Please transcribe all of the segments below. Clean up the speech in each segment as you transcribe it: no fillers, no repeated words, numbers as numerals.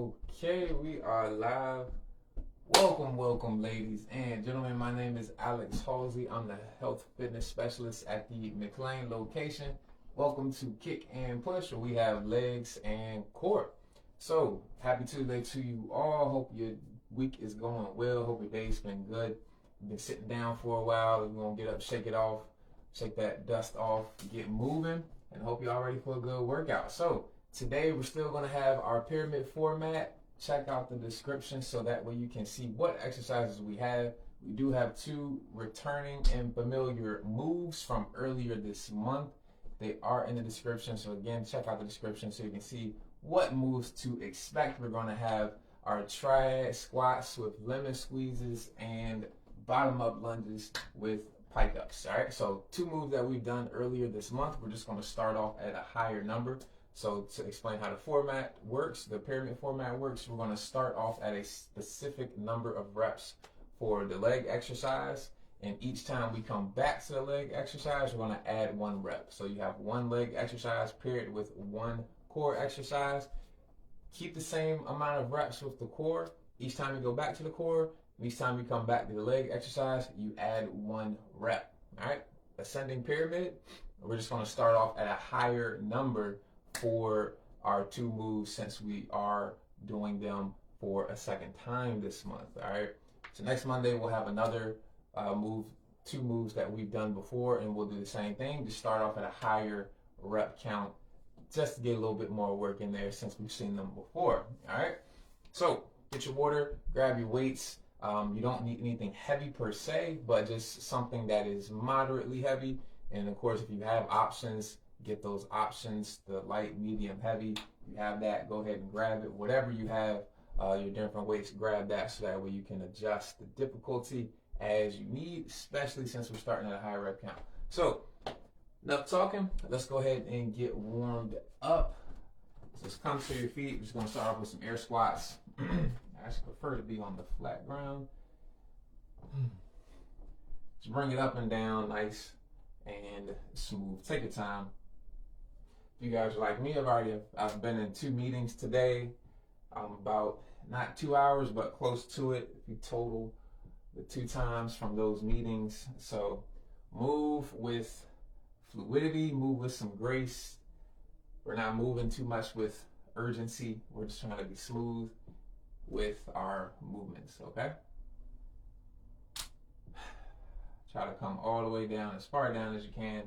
Okay, we are live. Welcome, ladies and gentlemen. My name is Alex Halsey. I'm the health fitness specialist at the McLean location. Welcome to Kick and Push, where we have legs and core. So, happy Tuesday to you all. Hope your week is going well. Hope your day's been good. You've been sitting down for a while. We're going to get up, shake it off, shake that dust off, get moving, and hope you're all ready for a good workout. So, today we're still going to have our pyramid format. Check out the description so that way you can see what exercises we have. We do have two returning and familiar moves from earlier this month. They are in the description. So again, check out the description so you can see what moves to expect. We're going to have our Triad Squats with lemon squeezes and bottom up lunges with pike-ups. All right, so two moves that we've done earlier this month. We're just going to start off at a higher number. So to explain how the format works, the pyramid format works, we're going to start off at a specific number of reps for the leg exercise. And each time we come back to the leg exercise, we're going to add one rep. So you have one leg exercise paired with one core exercise. Keep the same amount of reps with the core. Each time you go back to the core, each time you come back to the leg exercise, you add one rep. All right, ascending pyramid. We're just going to start off at a higher number for our two moves since we are doing them for a second time this month. All right, so next Monday we'll have another two moves that we've done before, and we'll do the same thing. Just start off at a higher rep count just to get a little bit more work in there since we've seen them before. All right, so get your water, grab your weights. You don't need anything heavy per se, but just something that is moderately heavy. And of course, if you have options, get those options, the light, medium, heavy. You have that, go ahead and grab it. Whatever you have, your different weights, grab that so that way you can adjust the difficulty as you need, especially since we're starting at a high rep count. So, enough talking. Let's go ahead and get warmed up. So just come to your feet. We're just going to start off with some air squats. I actually prefer to be on the flat ground. Just bring it up and down nice and smooth. Take your time. If you guys are like me, I've been in two meetings today. About not 2 hours, but close to it if you total the two times from those meetings. So move with fluidity, move with some grace. We're not moving too much with urgency. We're just trying to be smooth with our movements, okay? Try to come all the way down, as far down as you can.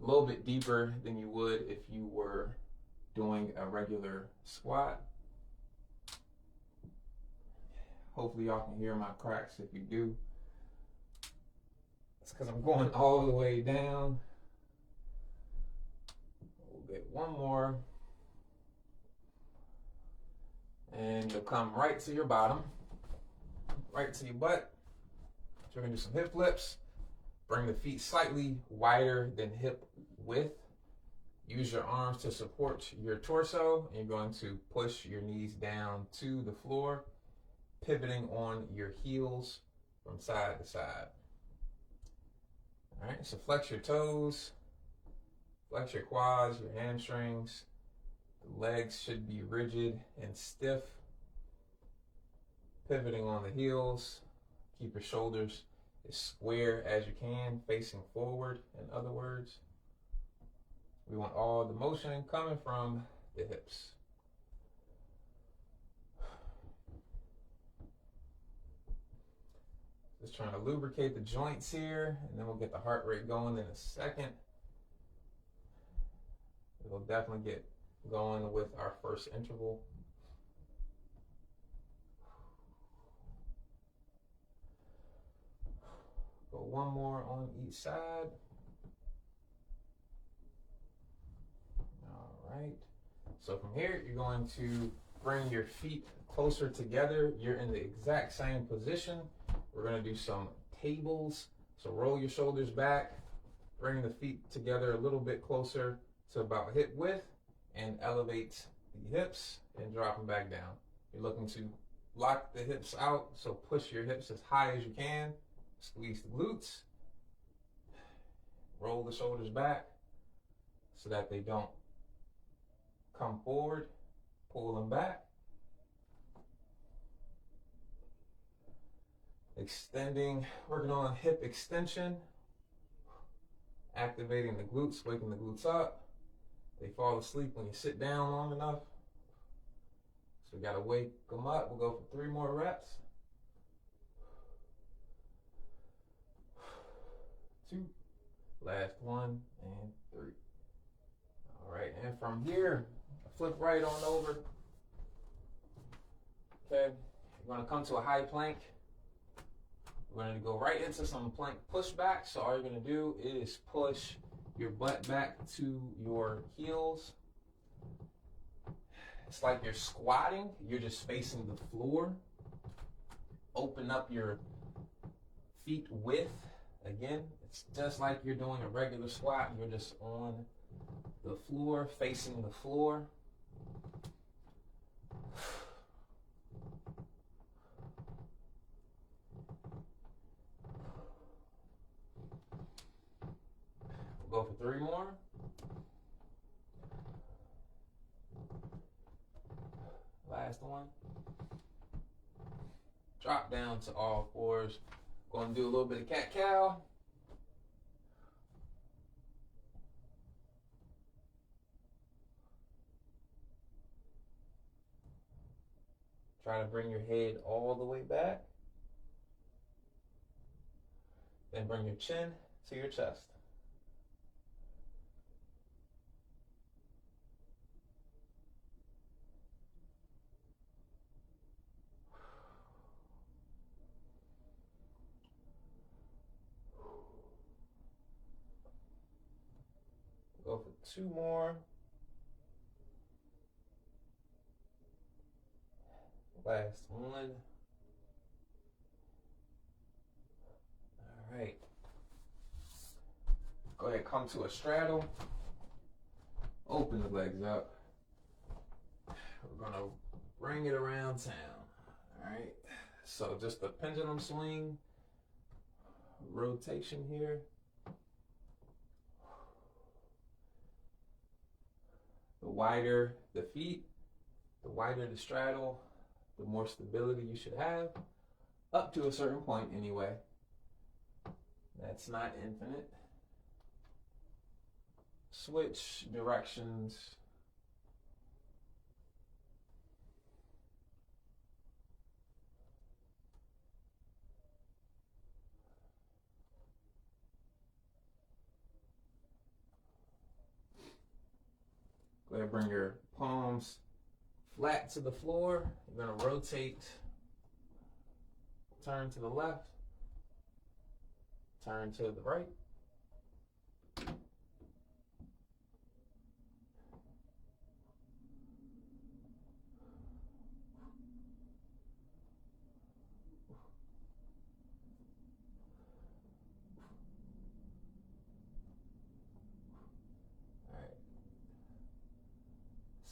A little bit deeper than you would if you were doing a regular squat. Hopefully y'all can hear my cracks. If you do, it's because I'm going all the way down. A little bit, one more. And you'll come right to your bottom, right to your butt. So we're gonna do some hip flips. Bring the feet slightly wider than hip width. Use your arms to support your torso. And you're going to push your knees down to the floor, pivoting on your heels from side to side. All right, so flex your toes, flex your quads, your hamstrings. The legs should be rigid and stiff. Pivoting on the heels. Keep your shoulders as square as you can, facing forward, in other words. We want all the motion coming from the hips. Just trying to lubricate the joints here, and then we'll get the heart rate going in a second. We'll definitely get going with our first interval. Go one more on each side. All right. So from here, you're going to bring your feet closer together. You're in the exact same position. We're going to do some tables. So roll your shoulders back, bring the feet together a little bit closer to about hip width, and elevate the hips and drop them back down. You're looking to lock the hips out, so push your hips as high as you can. Squeeze the glutes. Roll the shoulders back so that they don't come forward. Pull them back. Extending, working on hip extension, activating the glutes, waking the glutes up. They fall asleep when you sit down long enough. So we gotta wake them up. We'll go for 3 more reps. 2, last 1, and 3. All right, and from here, flip right on over. Okay, you're gonna come to a high plank. We're gonna go right into some plank pushback. So all you're gonna do is push your butt back to your heels. It's like you're squatting, you're just facing the floor. Open up your feet width. Again, it's just like you're doing a regular squat. You're just on the floor, facing the floor. We'll go for 3 more. Last one. Drop down to all 4s. Going to do a little bit of cat-cow. Try to bring your head all the way back. Then bring your chin to your chest. Go for 2 more. Last one. All right. Go ahead, come to a straddle. Open the legs up. We're gonna bring it around town. All right. So just a pendulum swing, rotation here. The wider the feet, the wider the straddle, the more stability you should have, up to a certain point anyway. That's not infinite. Switch directions. Go ahead and bring your palms flat to the floor. You're going to rotate, turn to the left, turn to the right.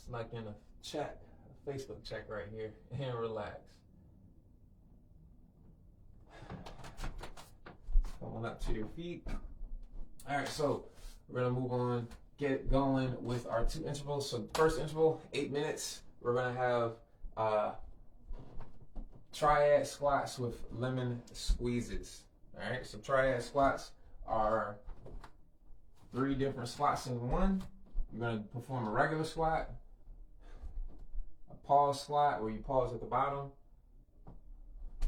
Snuck in a check, a Facebook check right here, and relax. Going up to your feet. All right, so we're gonna move on, get going with our 2 intervals. So first interval, 8 minutes. We're gonna have triad squats with lemon squeezes. All right, so triad squats are 3 different squats in one. You're gonna perform a regular squat, pause squat where you pause at the bottom,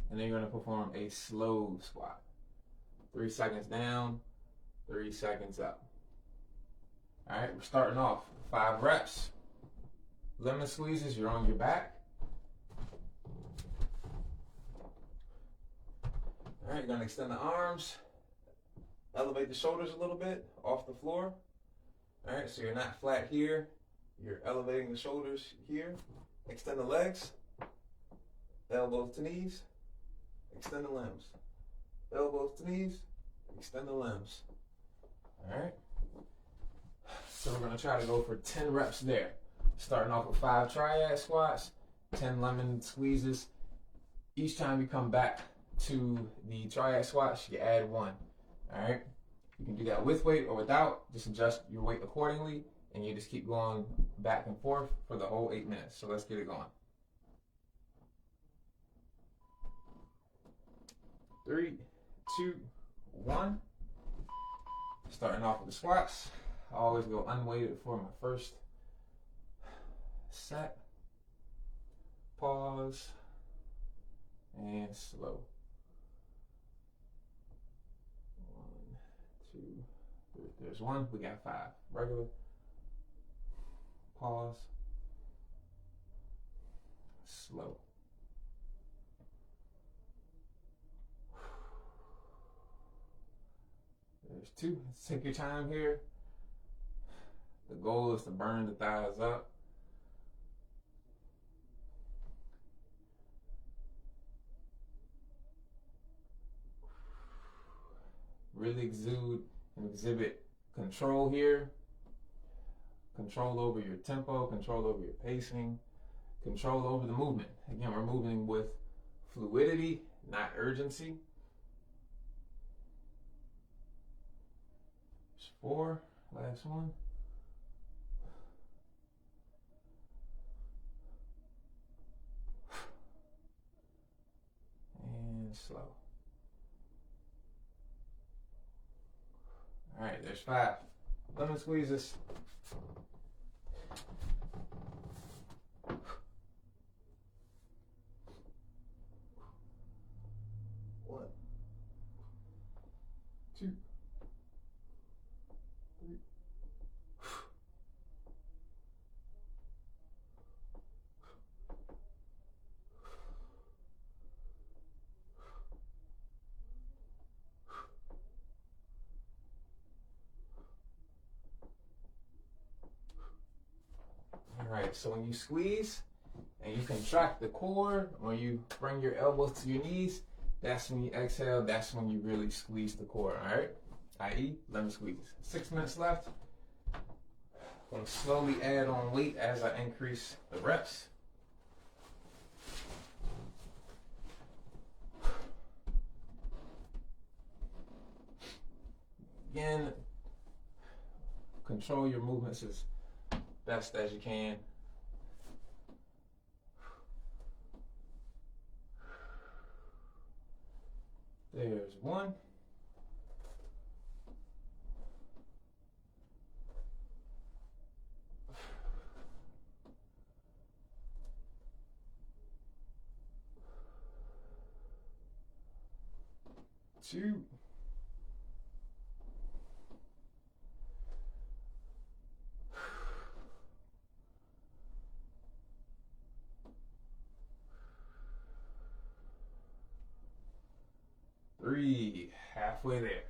and then you're going to perform a slow squat. 3 seconds down, 3 seconds up. All right, we're starting off 5 reps. Lemon squeezes, you're on your back. All right, you're going to extend the arms, elevate the shoulders a little bit off the floor. All right, so you're not flat here, you're elevating the shoulders here. Extend the legs, elbows to knees, extend the limbs. Elbows to knees, extend the limbs. All right. So we're going to try to go for 10 reps there. Starting off with 5 triad squats, 10 lemon squeezes. Each time you come back to the triad squats, you add 1. All right. You can do that with weight or without. Just adjust your weight accordingly. And you just keep going back and forth for the whole 8 minutes. So let's get it going. 3, 2, 1. Starting off with the squats. I always go unweighted for my first set. Pause and slow. 1, 2, 3. There's 1. We got 5. Regular. Pause. Slow. There's 2. Take your time here. The goal is to burn the thighs up. Really exude and exhibit control here. Control over your tempo, control over your pacing, control over the movement. Again, we're moving with fluidity, not urgency. There's 4, last one. And slow. All right, there's 5. Lemon squeezes. One, 2, 3. All right, so when you squeeze and you contract the core, when you bring your elbows to your knees, that's when you exhale, that's when you really squeeze the core, all right? I.e., lemon squeeze. 6 minutes left. I'm going to slowly add on weight as I increase the reps. Again, control your movements as best as you can. There's 1. Two. 3, halfway there.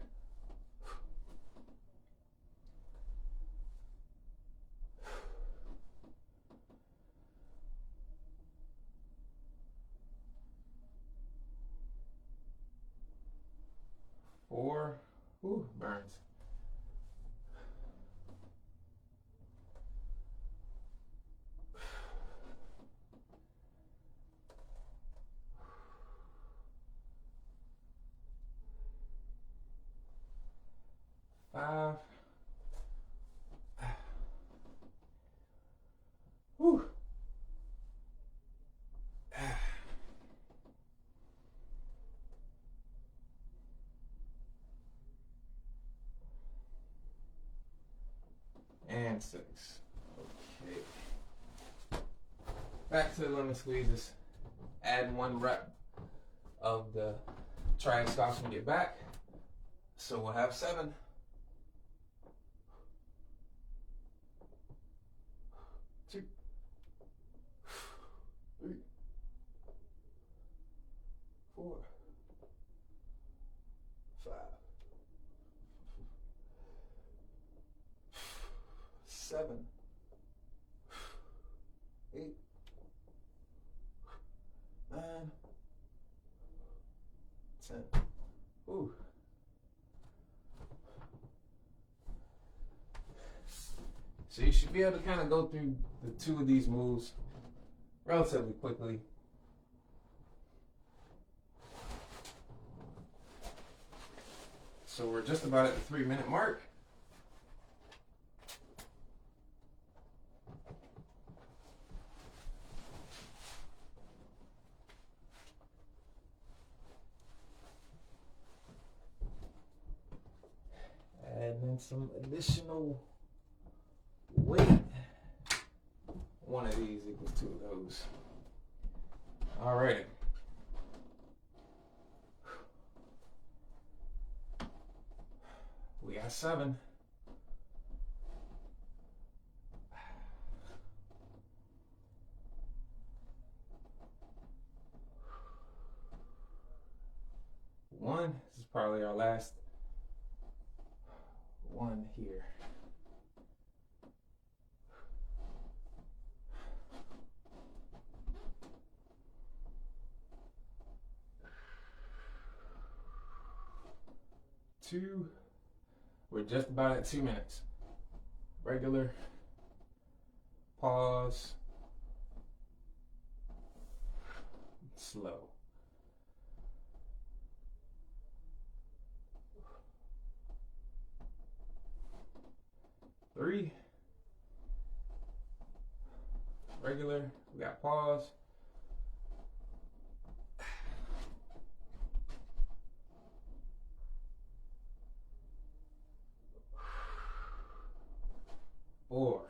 4, ooh, burns. 5. Whew. And 6. Okay. Back to the lemon squeezes. Add 1 rep of the Triad Squats when we get back. So we'll have 7. 2, 3, 4, 5, 7, 8, 9, 10. Ooh. So you should be able to kind of go through the 2 of these moves relatively quickly. So we're just about at the 3-minute mark. and some additional weight. One of these equals two of those. Alrighty. We got 7. One. This is probably our last one here. Two. We're just about at 2 minutes. Regular. Pause. Slow. Three. Regular. We got pause. Four.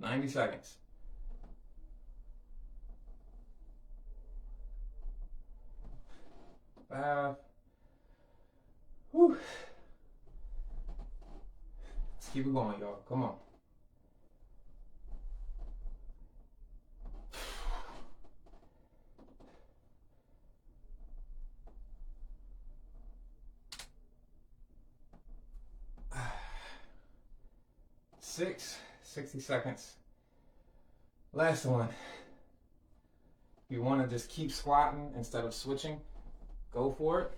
$90 seconds. 5. Whew. Let's keep it going, y'all. Come on. Six. 60 seconds. Last one. If you want to just keep squatting instead of switching, go for it.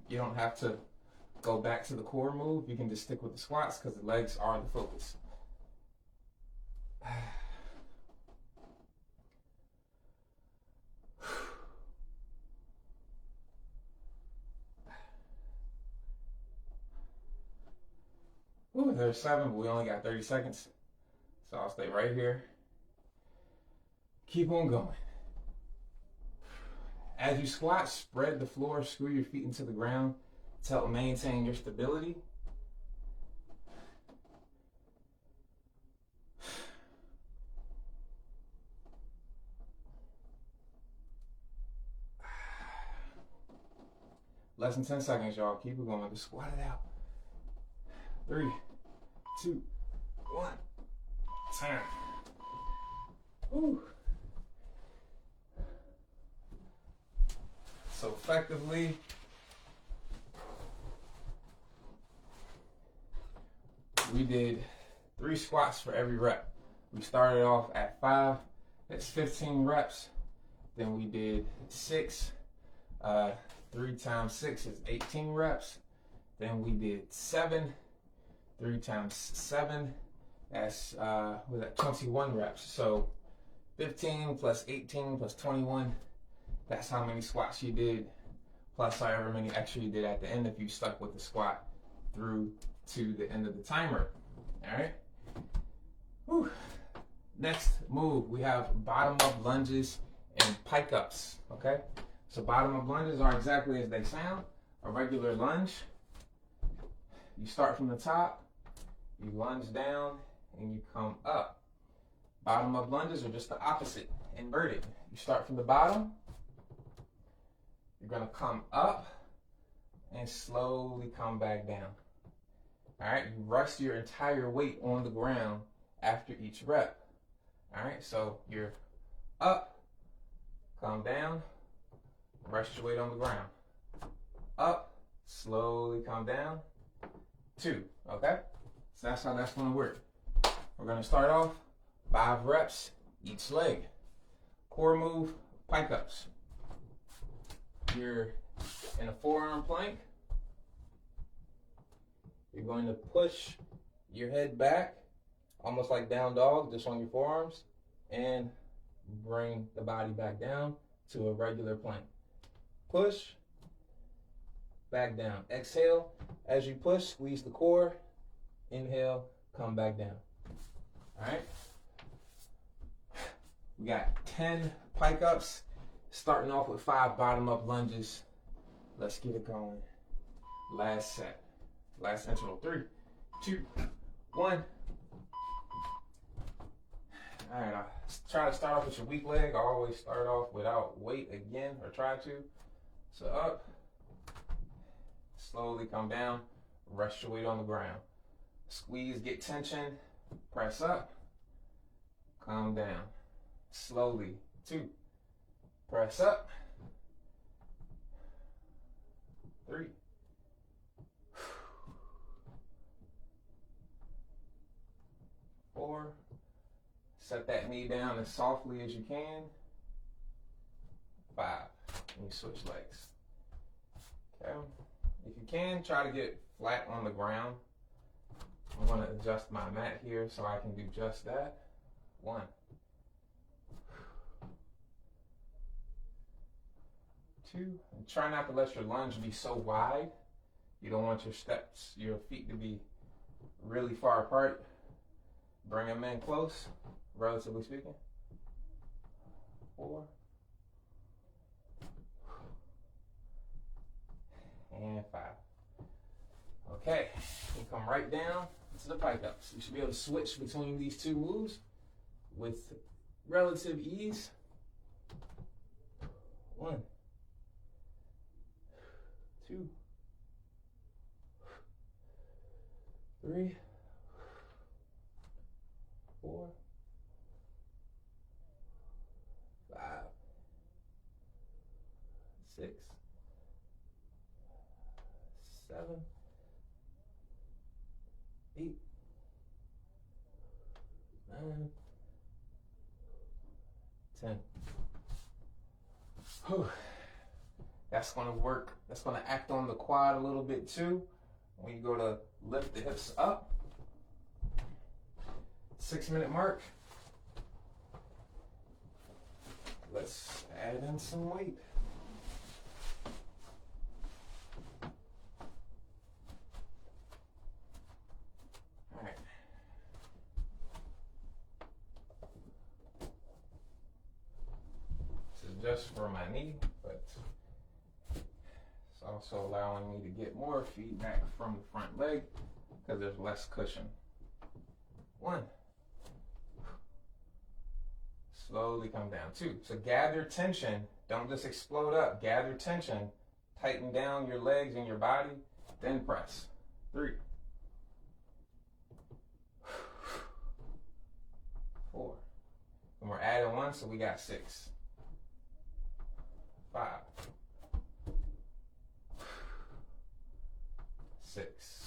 You don't have to go back to the core move. You can just stick with the squats because the legs are the focus. Ooh, there's 7, but we only got 30 seconds. So I'll stay right here. Keep on going. As you squat, spread the floor, screw your feet into the ground to help maintain your stability. Less than 10 seconds, y'all. Keep it going. Just squat it out. 3, 2, 1. 10. Woo. So effectively, we did 3 squats for every rep. We started off at 5, that's 15 reps. Then we did 6, 3 times 6 is 18 reps. Then we did 7, 3 times 7, that's 21 reps. So 15 plus 18 plus 21, that's how many squats you did, plus however many extra you did at the end if you stuck with the squat through to the end of the timer. All right. Whew. Next move, we have bottom up lunges and pike ups. Okay. So bottom up lunges are exactly as they sound. A regular lunge. You start from the top, you lunge down, and you come up. Bottom up lunges are just the opposite, inverted. You start from the bottom, you're gonna come up and slowly come back down. All right, you rest your entire weight on the ground after each rep. All right, so you're up, come down, rest your weight on the ground. Up, slowly come down, 2, okay? So that's how that's gonna work. We're gonna start off 5 reps each leg. Core move, pike ups. You're in a forearm plank. You're going to push your head back, almost like down dog, just on your forearms, and bring the body back down to a regular plank. Push, back down. Exhale, as you push, squeeze the core. Inhale, come back down. We got 10 pike ups, starting off with 5 bottom up lunges. Let's get it going. Last set, last interval. 3, 2, 1. All right, try to start off with your weak leg. I always start off without weight again, or try to. So up, slowly come down, rest your weight on the ground. Squeeze, get tension, press up, come down. Slowly, 2, press up, 3, 4, set that knee down as softly as you can, 5, and you switch legs. Okay, if you can, try to get flat on the ground. I'm going to adjust my mat here so I can do just that. 1, 2, and try not to let your lunge be so wide. You don't want your feet to be really far apart. Bring them in close, relatively speaking. 4, and 5. Okay, you come right down to the pike ups. You should be able to switch between these two moves with relative ease. 1, 2, 3, 4, 5, 6, 7, 8, 9, 10. Whew. That's going to work. That's going to act on the quad a little bit too. When you go to lift the hips up. 6-minute mark. Let's add in some weight. All right. This is just for my knee, but it's also allowing me to get more feedback from the front leg because there's less cushion. 1. Slowly come down. 2. So gather tension. Don't just explode up. Gather tension. Tighten down your legs and your body. Then press. 3. 4. And we're adding 1, so we got 6. 5. 6.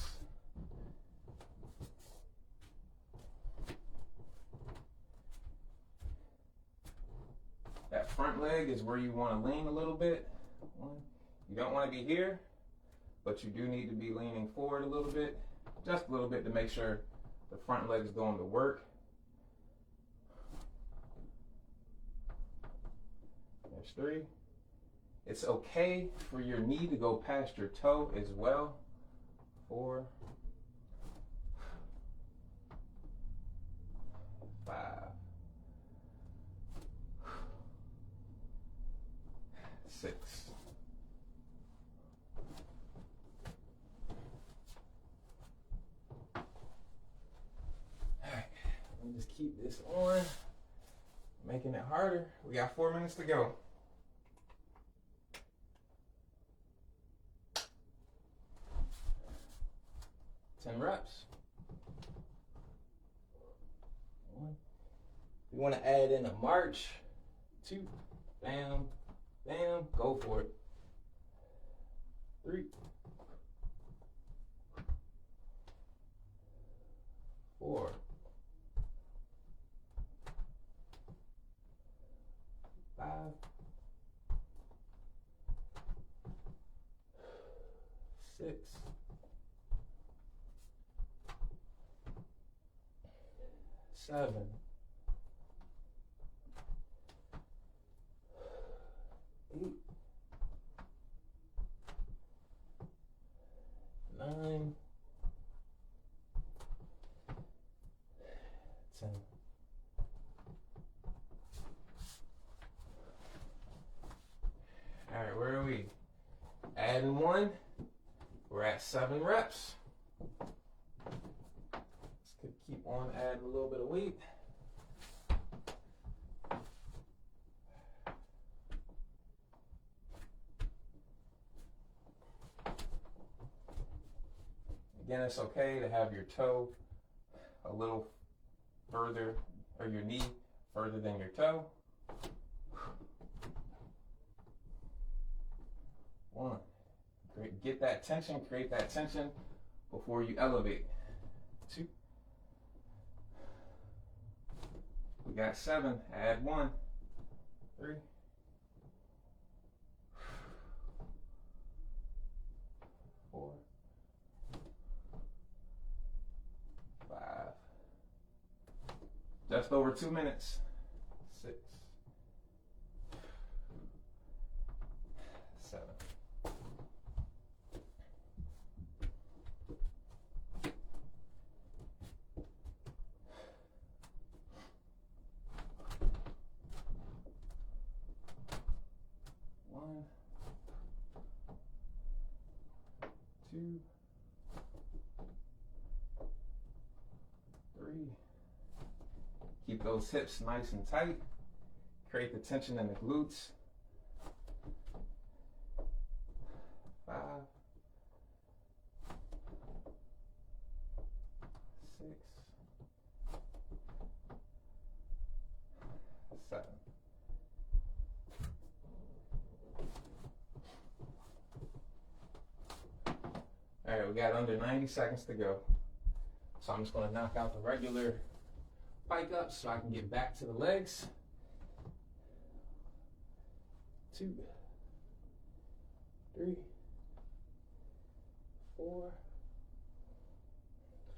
That front leg is where you want to lean a little bit. You don't want to be here, but you do need to be leaning forward a little bit, just a little bit to make sure the front leg is going to work. There's 3. It's okay for your knee to go past your toe as well. 4, 5, 6. All right, let me just keep this on, making it harder. We got 4 minutes to go. 10 reps. 1. You want to add in a march. 2. Bam. Bam. Go for it. 3. 4. 5. 6. 7. 8. 9. 10. All right, where are we? Adding 1. We're at 7 reps. Let's keep on adding a little bit of weight. Again, it's okay to have your toe a little further, or your knee further than your toe. 1. Get that tension, create that tension before you elevate. 2. We got 7, add 1. 3. 4. 5. Just over 2 minutes. 6. 7. 1, 2, 3. Keep those hips nice and tight. Create the tension in the glutes. 5, 6, 7. All right, we got under 90 seconds to go. So I'm just going to knock out the regular pike up so I can get back to the legs. 2, 3, 4,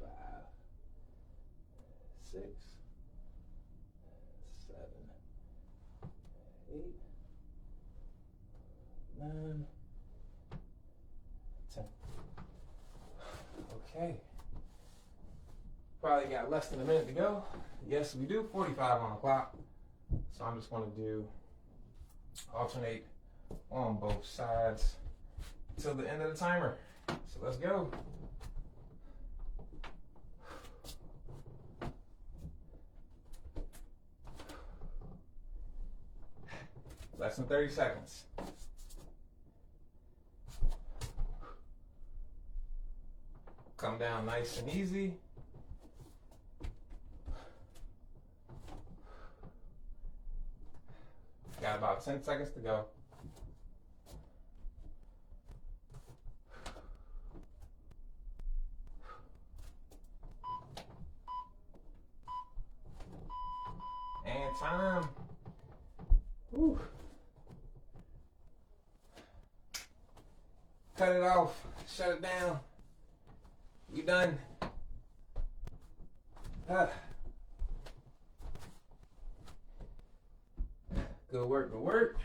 5, 6, 7, 8, 9, 10. Okay. Probably got less than a minute to go. Yes, we do. 45 on the clock. So I'm just going to do alternate on both sides till the end of the timer. So let's go. Less than 30 seconds. Come down nice and easy. Got about 10 seconds to go. And time. Whew. Cut it off. Shut it down. You done. Good work, good work.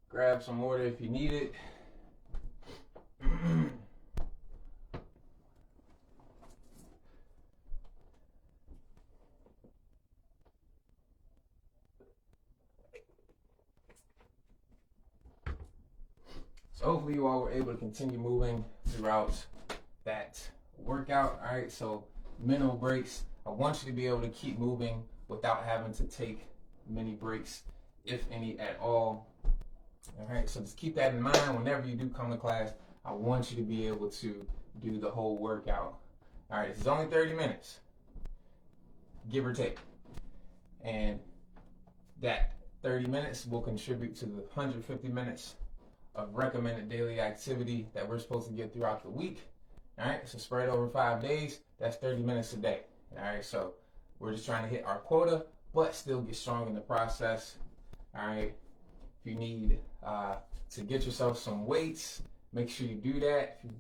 Grab some water if you need it. So hopefully you all were able to continue moving throughout that workout. All right, so minimal breaks. I want you to be able to keep moving without having to take many breaks, if any at all. All right, so just keep that in mind whenever you do come to class. I want you to be able to do the whole workout. All right, this is only 30 minutes, give or take. And that 30 minutes will contribute to the 150 minutes of recommended daily activity that we're supposed to get throughout the week. All right, so spread over 5 days, that's 30 minutes a day. All right, so we're just trying to hit our quota, but still get strong in the process. All right, if you need to get yourself some weights, make sure you do that. If you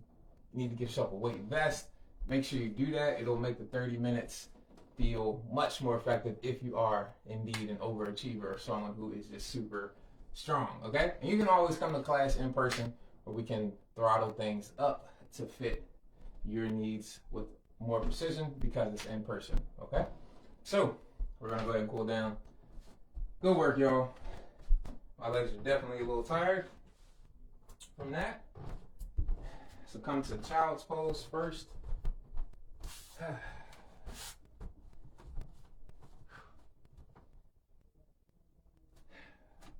need to get yourself a weight vest, make sure you do that. It'll make the 30 minutes feel much more effective if you are indeed an overachiever or someone who is just super strong, okay? And you can always come to class in person where we can throttle things up to fit your needs with more precision because it's in person, okay? So, we're gonna go ahead and cool down. Good work, y'all. My legs are definitely a little tired from that. So come to child's pose first.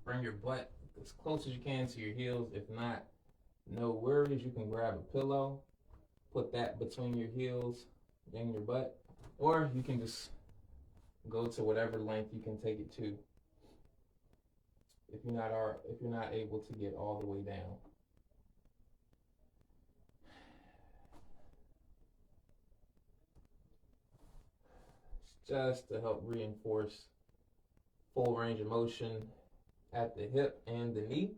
Bring your butt as close as you can to your heels. If not, no worries. You can grab a pillow, put that between your heels and your butt, or you can just go to whatever length you can take it to. If you're not able to get all the way down. It's just to help reinforce full range of motion at the hip and the knee.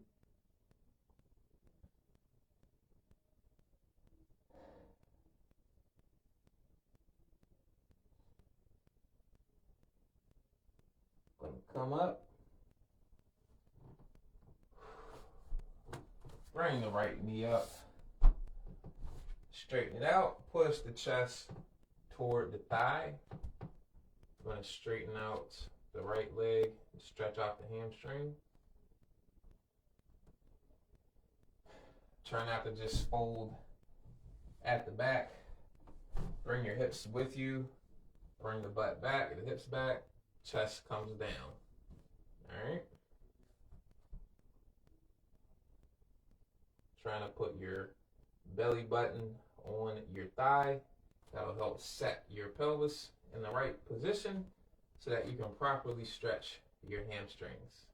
Gonna come up. Bring the right knee up. Straighten it out. Push the chest toward the thigh. I'm going to straighten out the right leg. Stretch out the hamstring. Try not to just fold at the back. Bring your hips with you. Bring the butt back, the hips back. Chest comes down. All right. Trying to put your belly button on your thigh. That'll help set your pelvis in the right position so that you can properly stretch your hamstrings.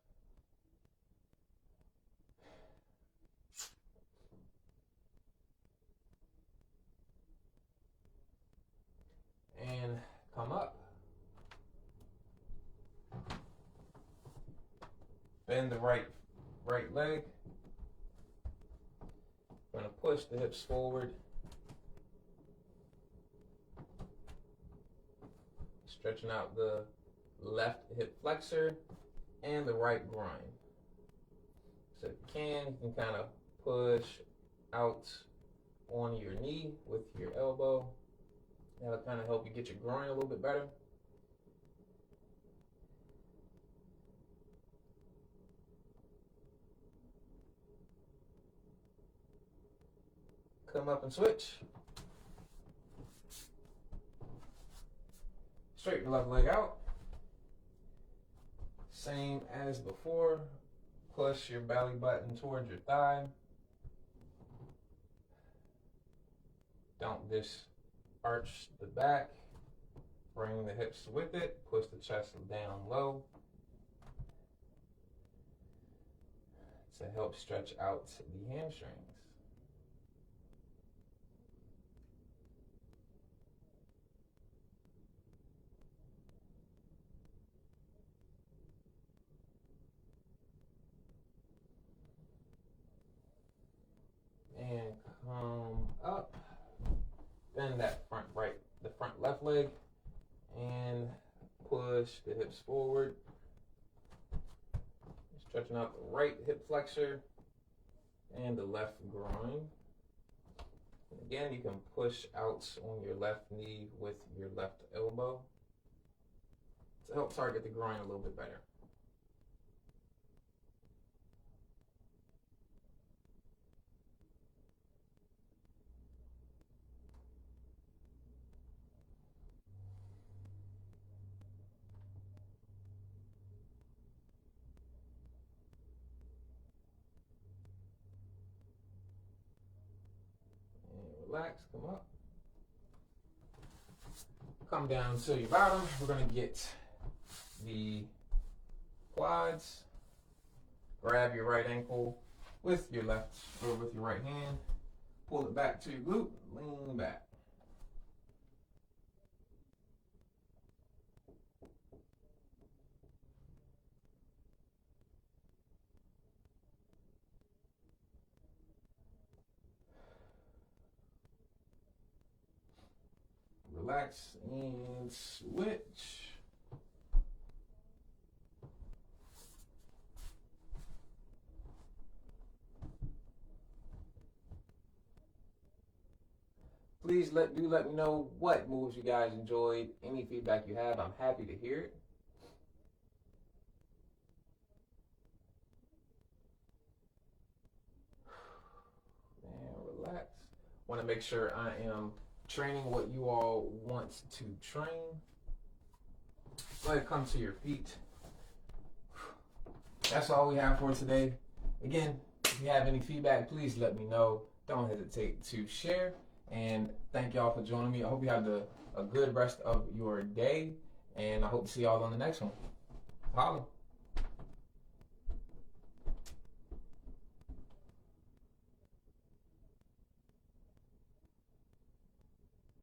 And come up. Bend the right leg. I'm going to push the hips forward. Stretching out the left hip flexor and the right groin. So if you can kind of push out on your knee with your elbow. That'll kind of help you get your groin a little bit better. Come up and switch. Straighten the left leg out. Same as before. Push your belly button towards your thigh. Don't just arch the back. Bring the hips with it. Push the chest down low to help stretch out the hamstrings. And come up. Bend that the front left leg, and push the hips forward. Stretching out the right hip flexor and the left groin. And again, you can push out on your left knee with your left elbow to help target the groin a little bit better. Relax, come up. Come down to your bottom. We're going to get the quads. Grab your right ankle with your left or with your right hand. Pull it back to your glute. Lean back. Relax and switch. Please please let me know what moves you guys enjoyed. Any feedback you have, I'm happy to hear it. Man, relax. Want to make sure I am training what you all want to train. Go ahead, come to your feet. That's all we have for today. Again, if you have any feedback, please let me know. Don't hesitate to share. And thank y'all for joining me. I hope you have a good rest of your day. And I hope to see y'all on the next one. Holla.